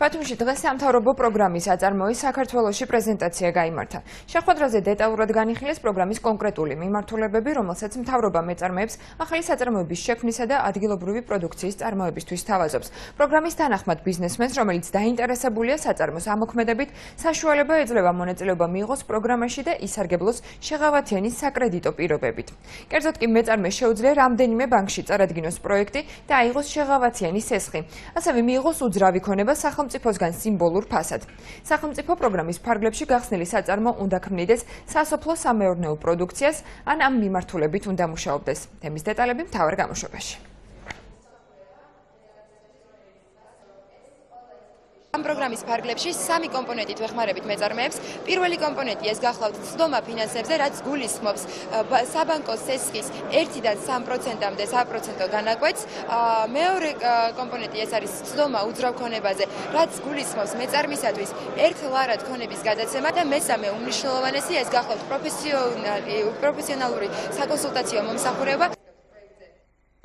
ბათუმში დღეს სამთავრობო პროგრამის აწარმოის საქართველოში პრეზენტაცია გაიმართა. შეხვედრაზე დეტალურად განიხილეს პროგრამის კონკრეტული მიმართულებები, რომელსაც მთავრობა მეწარმეებს ახალი საწარმოების შექმნისა და ადგილობრივი პროდუქციის წარმოებისთვის თავაზობს. პროგრამის თანახმად ბიზნესმენს, რომელიც დაინტერესებულია საწარმოს ამოქმედებით, საშუალება ეძლევა მონაწილეობა მიიღოს პროგრამაში და ისარგებლოს შეღავათიანის საკრედიტო პირობებით. კერძოდ კი მეწარმეს შეუძლია რამდენიმე ბანკში წარადგინოს პროექტი და აიღოს შეღავათიანის სესხი. ასევე მიიღოს უძრავი ქონება სახელმწიფოსგან სიმბოლურ ფასად. სახელმწიფო პროგრამის ფარგლებში გახსნილი საწარმო უნდა ქმნიდეს სასოფლო-სამეურნეო პროდუქციას, ან ამ მიმართულებით უნდა მუშაობდეს. თემის დეტალები მთავარ გამოშვებაში. ამ პროგრამის ფარგლებში სამი კომპონენტით ვეხმარებით მეწარმეებს. პირველი კომპონენტი ეს გახლავთ ცდომა ფინანსებზე, რაც გულისხმობს საბანკო სესხის 1-დან 3%-მდე საპროცენტო განაკვეთს. მეორე კომპონენტი ეს არის ცდომა უძრავ ქონებაზე, რაც გულისხმობს მეწარმისათვის ერთხელ-არად ქონების გადაცემა და მესამე უმნიშვნელოვანესი ეს გახლავთ პროფესიონალური საკონსულტაციო მომსახურება.